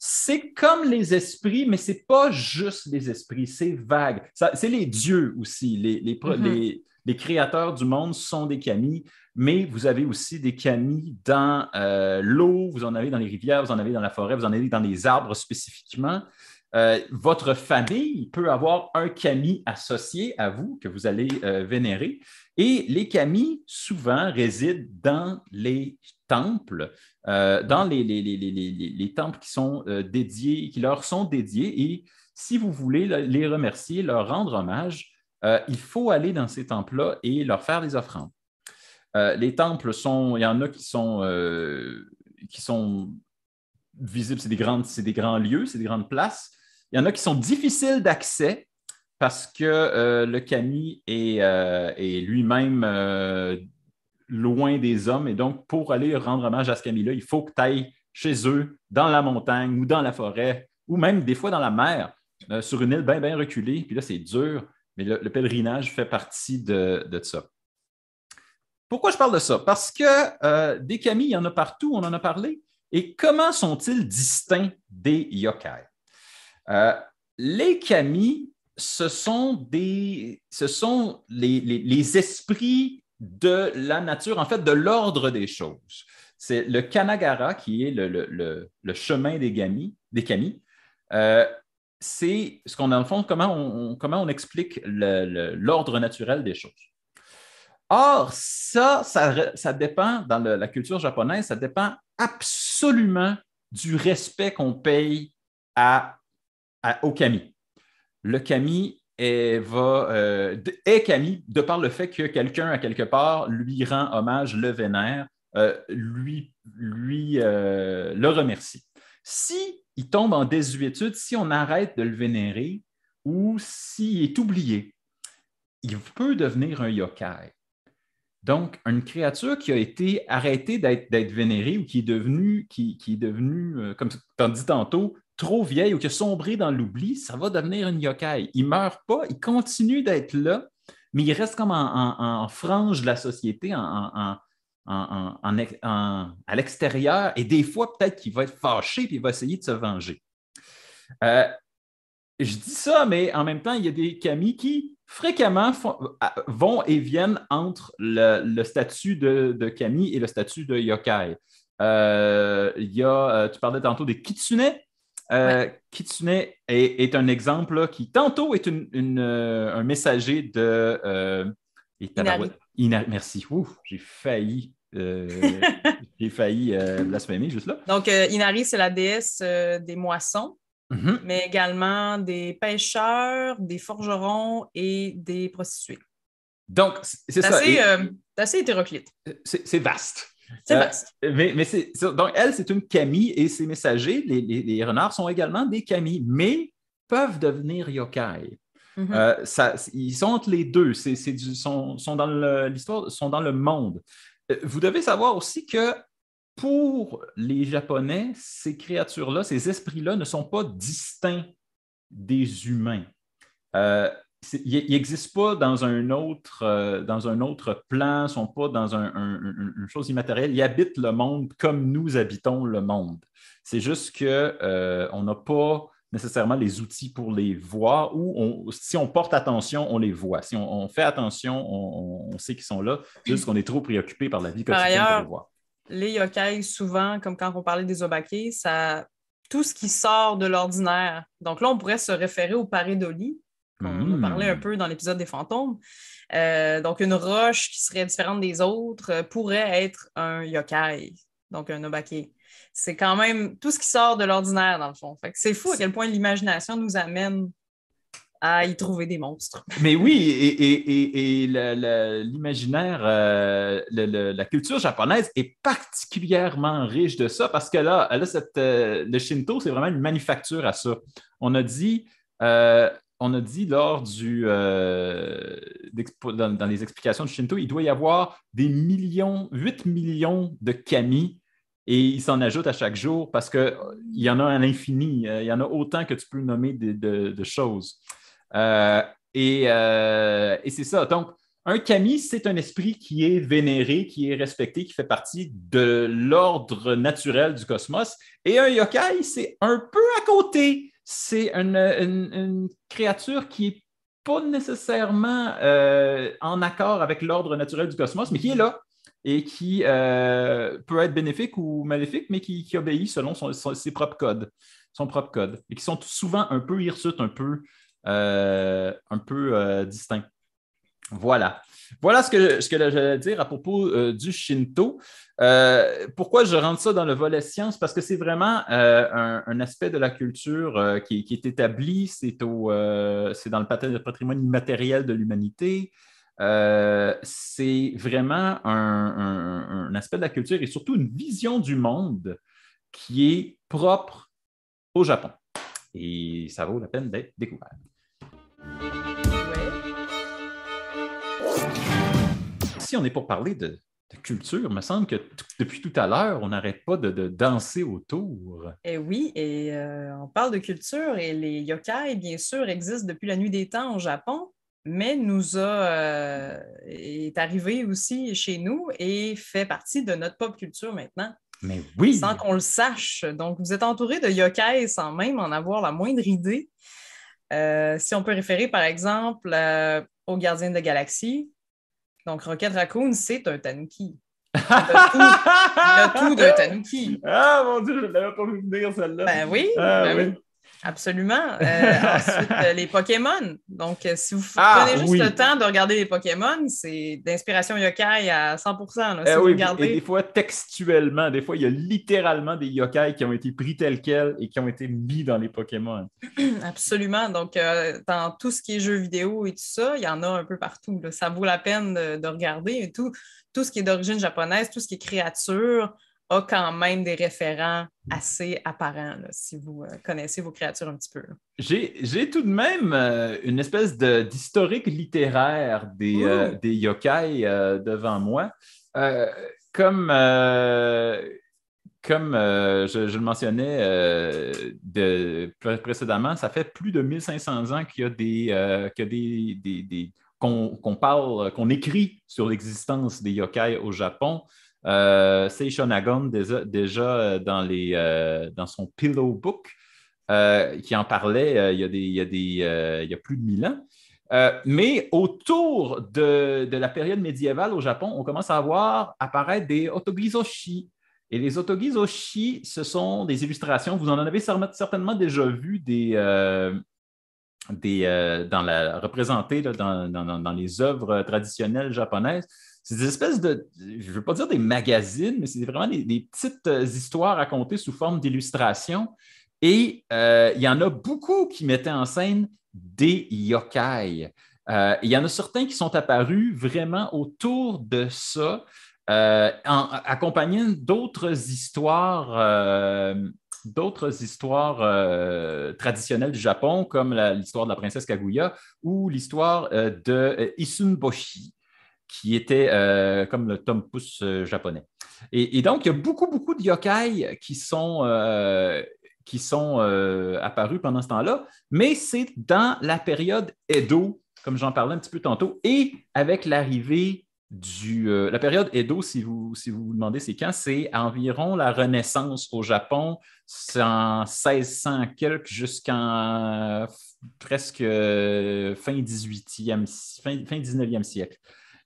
C'est comme les esprits, mais c'est pas juste les esprits, c'est vague. C'est les dieux aussi. Les créateurs du monde sont des kami, mais vous avez aussi des kami dans l'eau, vous en avez dans les rivières, vous en avez dans la forêt, vous en avez dans les arbres spécifiquement. Votre famille peut avoir un kami associé à vous que vous allez vénérer. Et les kami, souvent, résident dans les temples, dans les temples qui sont dédiés, qui leur sont dédiés. Et si vous voulez les remercier, leur rendre hommage, il faut aller dans ces temples-là et leur faire des offrandes. Les temples il y en a qui sont visibles, c'est des grands lieux, c'est des grandes places. Il y en a qui sont difficiles d'accès parce que le kami est lui-même loin des hommes. Et donc, pour aller rendre hommage à ce kami-là, il faut que tu ailles chez eux, dans la montagne ou dans la forêt, ou même des fois dans la mer, sur une île bien, bien reculée. Puis là, c'est dur, mais le pèlerinage fait partie de ça. Pourquoi je parle de ça? Parce que des kami, il y en a partout, on en a parlé. Et comment sont-ils distincts des yokai? Les kami, ce sont les esprits de la nature, en fait, de l'ordre des choses. C'est le Kanagara, qui est le chemin des kami. C'est ce qu'on, dans le fond, comment on explique l'ordre naturel des choses. Or, ça dépend, dans la culture japonaise, ça dépend absolument du respect qu'on paye au kami. Le kami est kami de par le fait que quelqu'un, à quelque part, lui rend hommage, le vénère, le remercie. Si il tombe en désuétude, si on arrête de le vénérer ou s'il est oublié, il peut devenir un yokai. Donc, une créature qui a été arrêtée d'être vénérée ou qui est devenue, comme tu as dit tantôt, trop vieille ou qui a sombré dans l'oubli, ça va devenir une yokai. Il ne meurt pas, il continue d'être là, mais il reste comme en frange de la société, à l'extérieur, et des fois, peut-être qu'il va être fâché et il va essayer de se venger. Je dis ça, mais en même temps, il y a des kami qui fréquemment vont et viennent entre le statut de kami et le statut de yokai. Tu parlais tantôt des kitsune. Ouais. Kitsune est un exemple là, qui tantôt est un messager de Inari. Merci. Ouf, j'ai failli blasphémer juste là. Donc, Inari, c'est la déesse des moissons, mais également des pêcheurs, des forgerons et des prostituées. Donc, c'est ça. C'est assez hétéroclite. C'est vaste. C'est vaste. Donc, elle, c'est une kami et ses messagers, les renards, sont également des kami, mais peuvent devenir yokai. Ils sont entre les deux. Sont dans l'histoire, sont dans le monde. Vous devez savoir aussi que pour les Japonais, ces créatures-là, ces esprits-là ne sont pas distincts des humains. ils n'existent pas dans un autre plan, ils ne sont pas dans une chose immatérielle. Ils habitent le monde comme nous habitons le monde. C'est juste qu'on n'a pas nécessairement les outils pour les voir ou si on porte attention, on les voit. Si on fait attention, on sait qu'ils sont là, juste qu'on est trop préoccupé par la vie quotidienne pour les voir. Les yokai, souvent, comme quand on parlait des obakés, ça tout ce qui sort de l'ordinaire. Donc là, on pourrait se référer au pareidolie, qu'on a parlé un peu dans l'épisode des fantômes. Donc, une roche qui serait différente des autres pourrait être un yokai, donc un obake. C'est quand même tout ce qui sort de l'ordinaire, dans le fond. Fait que c'est fou à quel point l'imagination nous amène à y trouver des monstres. Mais oui, et l'imaginaire, la culture japonaise est particulièrement riche de ça parce que là, le Shinto, c'est vraiment une manufacture à ça. On a dit lors dans les explications de Shinto, il doit y avoir 8 millions de kami et il s'en ajoute à chaque jour parce qu'il y en a à l'infini. Il y en a autant que tu peux nommer de choses. Et c'est ça. Donc, un kami, c'est un esprit qui est vénéré, qui est respecté, qui fait partie de l'ordre naturel du cosmos. Et un yokai, c'est un peu à côté. C'est une créature qui n'est pas nécessairement en accord avec l'ordre naturel du cosmos, mais qui est là et qui peut être bénéfique ou maléfique, mais qui obéit selon ses propres codes, son propre code, et qui sont souvent un peu hirsutes, un peu distincts. Voilà ce que j'allais dire à propos du Shinto. Pourquoi je rentre ça dans le volet science? Parce que c'est vraiment un aspect de la culture qui est établi. C'est dans le patrimoine immatériel de l'humanité. C'est vraiment un aspect de la culture et surtout une vision du monde qui est propre au Japon. Et ça vaut la peine d'être découvert. Si on est pour parler de culture, il me semble que depuis tout à l'heure, on n'arrête pas de danser autour. Et oui, on parle de culture et les yokai, bien sûr, existent depuis la nuit des temps au Japon, mais est arrivé aussi chez nous et fait partie de notre pop culture maintenant. Mais oui! Sans qu'on le sache. Donc, vous êtes entouré de yokai sans même en avoir la moindre idée. Si on peut référer, par exemple, aux Gardiens de la Galaxie. Donc, Rocket Raccoon, c'est un tanuki. Il a tout d'un tanuki. Ah, mon Dieu, je ne l'avais pas vu venir, celle-là. Ben oui, oui. Absolument. Ensuite, les Pokémon. Donc, si vous prenez juste le temps de regarder les Pokémon, c'est d'inspiration yokai à 100%. Là, si vous regardez. Et des fois, textuellement, des fois, il y a littéralement des yokai qui ont été pris tels quels et qui ont été mis dans les Pokémon. Absolument. Donc, dans tout ce qui est jeux vidéo et tout ça, il y en a un peu partout. Là. Ça vaut la peine de regarder. Et tout ce qui est d'origine japonaise, tout ce qui est créature, a quand même des référents assez apparents, là, si vous connaissez vos créatures un petit peu. J'ai tout de même une espèce d'historique littéraire des yokai devant moi. Comme je le mentionnais précédemment, ça fait plus de 1500 ans qu'il y a qu'on écrit sur l'existence des yokai au Japon. Seisho Nagon, déjà dans son Pillow Book, qui en parlait il y a plus de 1000 ans. Mais autour de la période médiévale au Japon, on commence à voir apparaître des otogizoshi. Et les otogizoshi, ce sont des illustrations. Vous en avez certainement déjà vu représentées dans les œuvres traditionnelles japonaises. C'est des espèces je ne veux pas dire des magazines, mais c'est vraiment des petites histoires racontées sous forme d'illustrations. Et il y en a beaucoup qui mettaient en scène des yokai. Il y en a certains qui sont apparus vraiment autour de ça, accompagnant d'autres histoires traditionnelles du Japon, comme l'histoire de la princesse Kaguya ou l'histoire de Isunboshi, qui était comme le tome pouce japonais. Et donc, il y a beaucoup, beaucoup de yokai qui sont apparus pendant ce temps-là, mais c'est dans la période Edo comme j'en parlais un petit peu tantôt. Et avec l'arrivée la période Edo, si vous vous demandez c'est quand, c'est environ la Renaissance au Japon. C'est en 1600 quelques jusqu'en presque fin 18e, fin 19e siècle.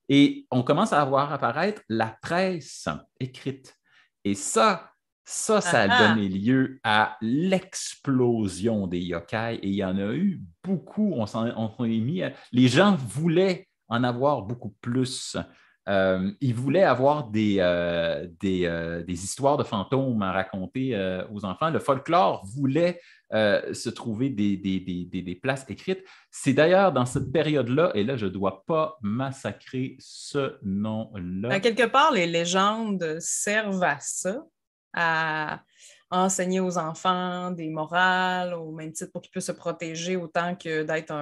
Et on commence à voir apparaître la presse écrite. Et ça a donné lieu à l'explosion des yokai. Et il y en a eu beaucoup. On s'est mis les gens voulaient en avoir beaucoup plus. Ils voulaient avoir des histoires de fantômes à raconter aux enfants. Le folklore voulait se trouver des places écrites. C'est d'ailleurs dans cette période-là, et là, je ne dois pas massacrer ce nom-là. À quelque part, les légendes servent à ça, à enseigner aux enfants des morales, au même titre pour qu'ils puissent se protéger autant que d'être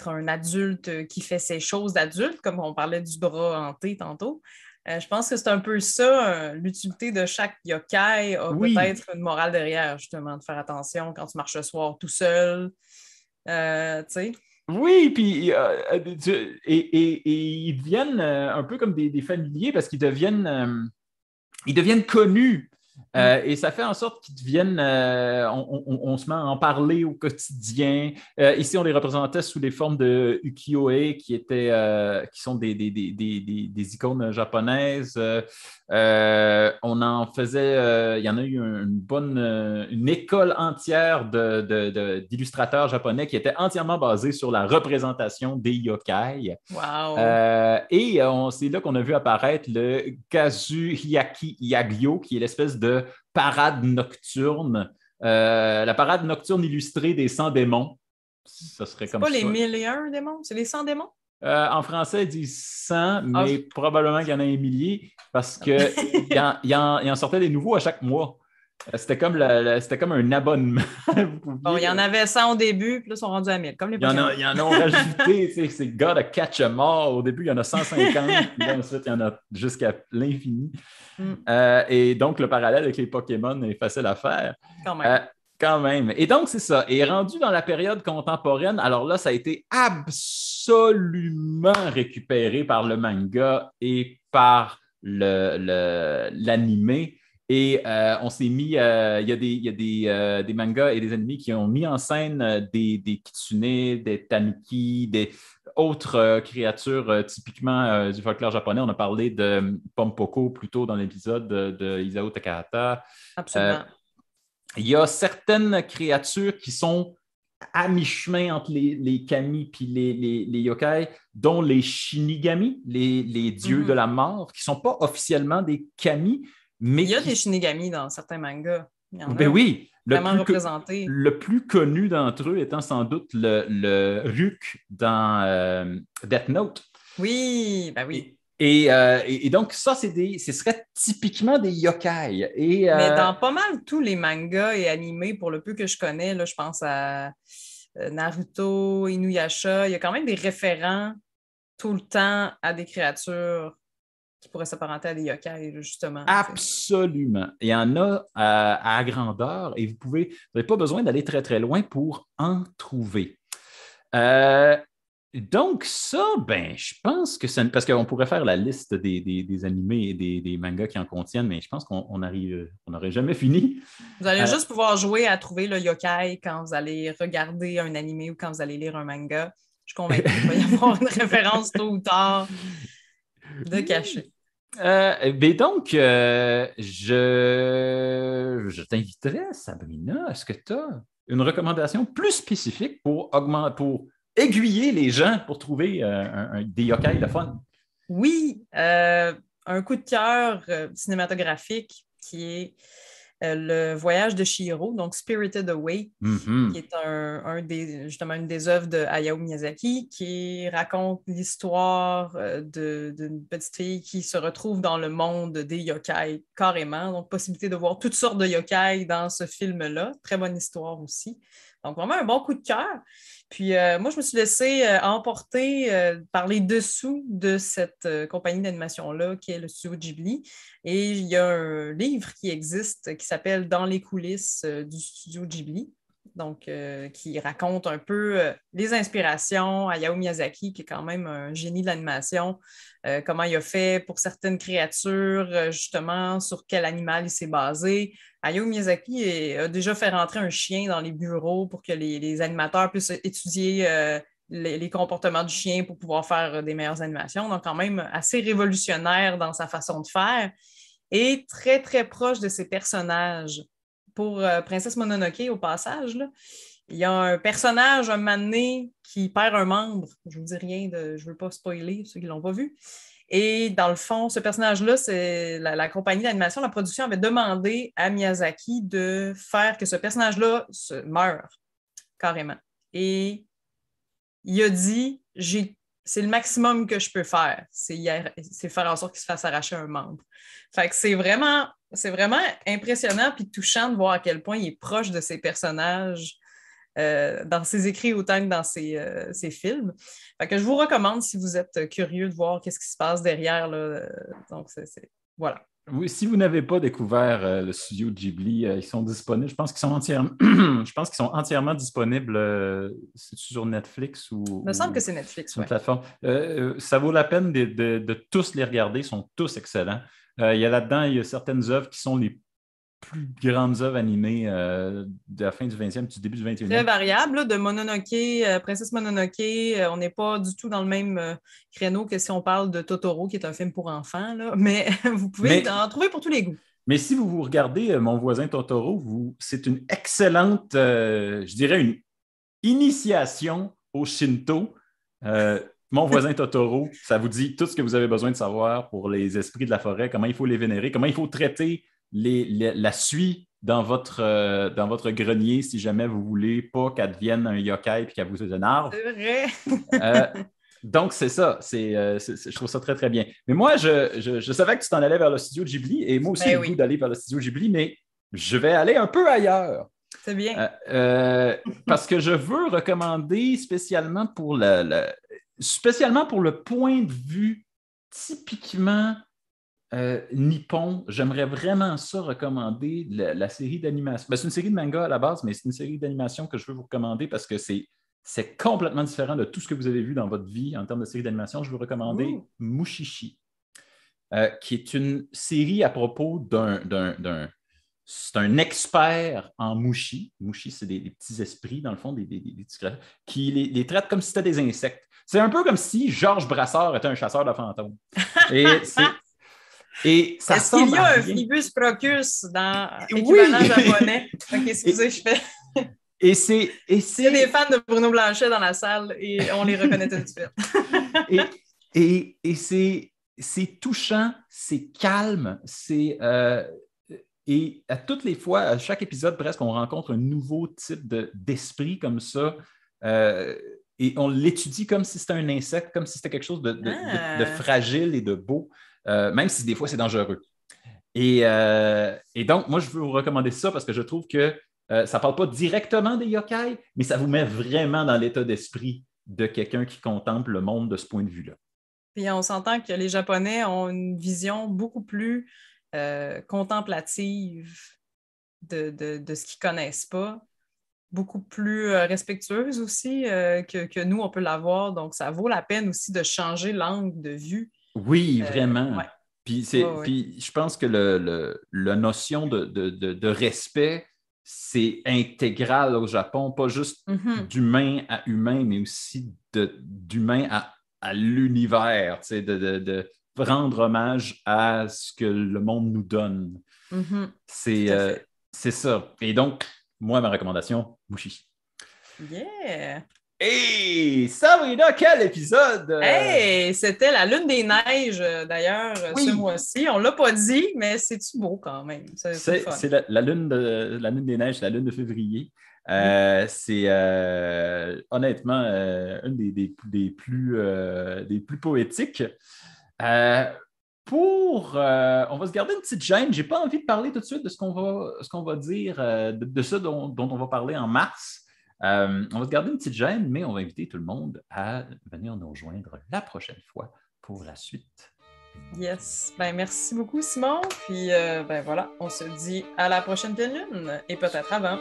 un adulte qui fait ses choses d'adulte, comme on parlait du bras hanté tantôt. Je pense que c'est un peu ça, l'utilité de chaque yokai a peut-être une morale derrière, justement, de faire attention quand tu marches le soir tout seul, tu sais. Oui, puis ils deviennent un peu comme des familiers parce qu'ils deviennent connus. Et ça fait en sorte qu'ils deviennent, on se met à en parler au quotidien. Ici, on les représentait sous les formes de ukiyo-e qui sont des icônes japonaises. On en faisait, il y en a eu une école entière d'illustrateurs japonais qui était entièrement basée sur la représentation des yokai. Wow. Et c'est là qu'on a vu apparaître le Kazuhiyaki Yagyo, qui est l'espèce de parade nocturne, la parade nocturne illustrée des 100 démons. Ça serait comme pas ça. Les 1001 démons, c'est les 100 démons? En français, ils disent 100, mais probablement qu'il y en a un millier parce qu'il en sortait des nouveaux à chaque mois. C'était comme un abonnement. Bon, il y en avait 100 au début, puis là, ils sont rendus à 1000, comme les Pokémon. Il y en a rajouté, c'est Gotta Catch 'em All. Au début, il y en a 150, puis là, ensuite, il y en a jusqu'à l'infini. Et donc, le parallèle avec les Pokémon est facile à faire. Quand même. Et donc, c'est ça. Et rendu dans la période contemporaine, alors là, ça a été absolument récupéré par le manga et par l'animé. Et on s'est mis, il y a des mangas et des animés qui ont mis en scène des kitsune, des tanuki, des autres créatures typiquement du folklore japonais. On a parlé de Pompoko plus tôt dans l'épisode de Isao Takahata. Absolument. Il y a certaines créatures qui sont à mi-chemin entre les kami et les yokai, dont les shinigami, les dieux de la mort, qui ne sont pas officiellement des kami, mais il y a des shinigami dans certains mangas. Il y en a oui, vraiment représentés. Le plus connu d'entre eux étant sans doute le Ryuk dans Death Note. Oui, ben oui. Et donc, ça, ce serait typiquement des yokai. Mais dans pas mal tous les mangas et animés, pour le peu que je connais, là, je pense à Naruto, Inuyasha, il y a quand même des référents tout le temps à des créatures qui pourraient s'apparenter à des yokai, justement. Absolument. Il y en a à grandeur et vous n'avez pas besoin d'aller très, très loin pour en trouver. Donc, ça, je pense que c'est... Parce qu'on pourrait faire la liste des animés et des mangas qui en contiennent, mais je pense qu'on n'aurait jamais fini. Vous allez juste pouvoir jouer à trouver le yokai quand vous allez regarder un animé ou quand vous allez lire un manga. Je suis convaincue qu'il va y avoir une référence tôt ou tard de cachet. Donc, je t'inviterais, Sabrina, est-ce que tu as une recommandation plus spécifique pour aiguiller les gens pour trouver des yokai le fun? Oui, un coup de cœur cinématographique qui est le voyage de Chihiro, donc Spirited Away, qui est justement une des œuvres de Hayao Miyazaki, qui raconte l'histoire d'une petite fille qui se retrouve dans le monde des yokai carrément. Donc, possibilité de voir toutes sortes de yokai dans ce film-là. Très bonne histoire aussi. Donc, vraiment un bon coup de cœur. Puis, moi, je me suis laissée emporter par les dessous de cette compagnie d'animation-là, qui est le studio Ghibli. Et il y a un livre qui existe qui s'appelle « Dans les coulisses du studio Ghibli ». donc qui raconte un peu les inspirations. Hayao Miyazaki, qui est quand même un génie de l'animation, comment il a fait pour certaines créatures, justement, sur quel animal il s'est basé. Hayao Miyazaki a déjà fait rentrer un chien dans les bureaux pour que les animateurs puissent étudier les comportements du chien pour pouvoir faire des meilleures animations. Donc, quand même assez révolutionnaire dans sa façon de faire et très, très proche de ses personnages. Pour Princesse Mononoke, au passage, là, il y a un personnage, un moment donné, qui perd un membre. Je ne vous dis rien, je ne veux pas spoiler ceux qui ne l'ont pas vu. Et dans le fond, ce personnage-là, c'est la compagnie d'animation, la production avait demandé à Miyazaki de faire que ce personnage-là meure, carrément. Et il a dit, c'est le maximum que je peux faire, c'est faire en sorte qu'il se fasse arracher un membre. Fait que c'est vraiment impressionnant puis touchant de voir à quel point il est proche de ses personnages dans ses écrits autant que dans ses films. Fait que je vous recommande si vous êtes curieux de voir qu'est-ce qui se passe derrière. Là. Donc, voilà. Oui, si vous n'avez pas découvert le studio Ghibli, ils sont disponibles. Je pense qu'ils sont entièrement disponibles. C'est sur Netflix ou. Il me semble que c'est Netflix, oui. Plateforme. Ça vaut la peine de tous les regarder. Ils sont tous excellents. Il y a certaines œuvres qui sont les plus grandes œuvres animées de la fin du 20e, du début du 21e. Très variable, là, de Mononoke, Princesse Mononoke, on n'est pas du tout dans le même créneau que si on parle de Totoro, qui est un film pour enfants, là, mais vous pouvez en trouver pour tous les goûts. Mais si vous regardez Mon voisin Totoro, c'est une excellente, je dirais, une initiation au Shinto. Mon voisin Totoro, ça vous dit tout ce que vous avez besoin de savoir pour les esprits de la forêt, comment il faut les vénérer, comment il faut traiter la suie dans votre grenier si jamais vous ne voulez pas qu'elle devienne un yokai et qu'elle vous énerve. C'est vrai. Donc, c'est ça. Je trouve ça très, très bien. Mais moi, je savais que tu t'en allais vers le studio Ghibli et moi aussi, j'ai le goût d'aller vers le studio Ghibli, mais je vais aller un peu ailleurs. C'est bien. Parce que je veux recommander spécialement pour le point de vue typiquement nippon, j'aimerais vraiment ça recommander la série d'animation. Ben, c'est une série de manga à la base, mais c'est une série d'animation que je veux vous recommander parce que c'est complètement différent de tout ce que vous avez vu dans votre vie en termes de série d'animation. Je veux recommander Mushishi, qui est une série à propos c'est un expert en mushi. Mushi, c'est des petits esprits, dans le fond, des petits créatures, qui les traitent comme si c'était des insectes. C'est un peu comme si Georges Brassard était un chasseur de fantômes. Et ça Est-ce qu'il y a un Phlebus Procus dans l'équivalent japonais? OK, excusez, je fais... Il y a des fans de Bruno Blanchet dans la salle et on les reconnaît tout de suite. C'est touchant, c'est calme, et à toutes les fois, à chaque épisode presque, on rencontre un nouveau type d'esprit comme ça. Et on l'étudie comme si c'était un insecte, comme si c'était quelque chose de fragile et de beau, même si des fois c'est dangereux. Et donc, moi, je veux vous recommander ça parce que je trouve que ça ne parle pas directement des yokai, mais ça vous met vraiment dans l'état d'esprit de quelqu'un qui contemple le monde de ce point de vue-là. Puis on s'entend que les Japonais ont une vision beaucoup plus contemplative de ce qu'ils ne connaissent pas, beaucoup plus respectueuse aussi que nous, on peut l'avoir. Donc, ça vaut la peine aussi de changer l'angle de vue. Oui, vraiment. Ouais. Puis ouais. Je pense que la notion de respect, c'est intégral au Japon, pas juste d'humain à humain, mais aussi d'humain à l'univers, tu sais, de rendre hommage à ce que le monde nous donne. C'est ça. Et donc, moi, ma recommandation, Mushishi. Yeah! Hey! Sabrina, quel épisode! Hey! C'était la Lune des Neiges, d'ailleurs, ce mois-ci. On ne l'a pas dit, mais c'est-tu beau quand même? C'est la lune des Neiges, la lune de février. C'est honnêtement une des plus poétiques. On va se garder une petite gêne. Je n'ai pas envie de parler tout de suite de ce qu'on va dire, de ce dont on va parler en mars. On va se garder une petite gêne, mais on va inviter tout le monde à venir nous rejoindre la prochaine fois pour la suite. Yes. Merci beaucoup, Simon. Puis voilà, on se dit à la prochaine pleine lune et peut-être avant.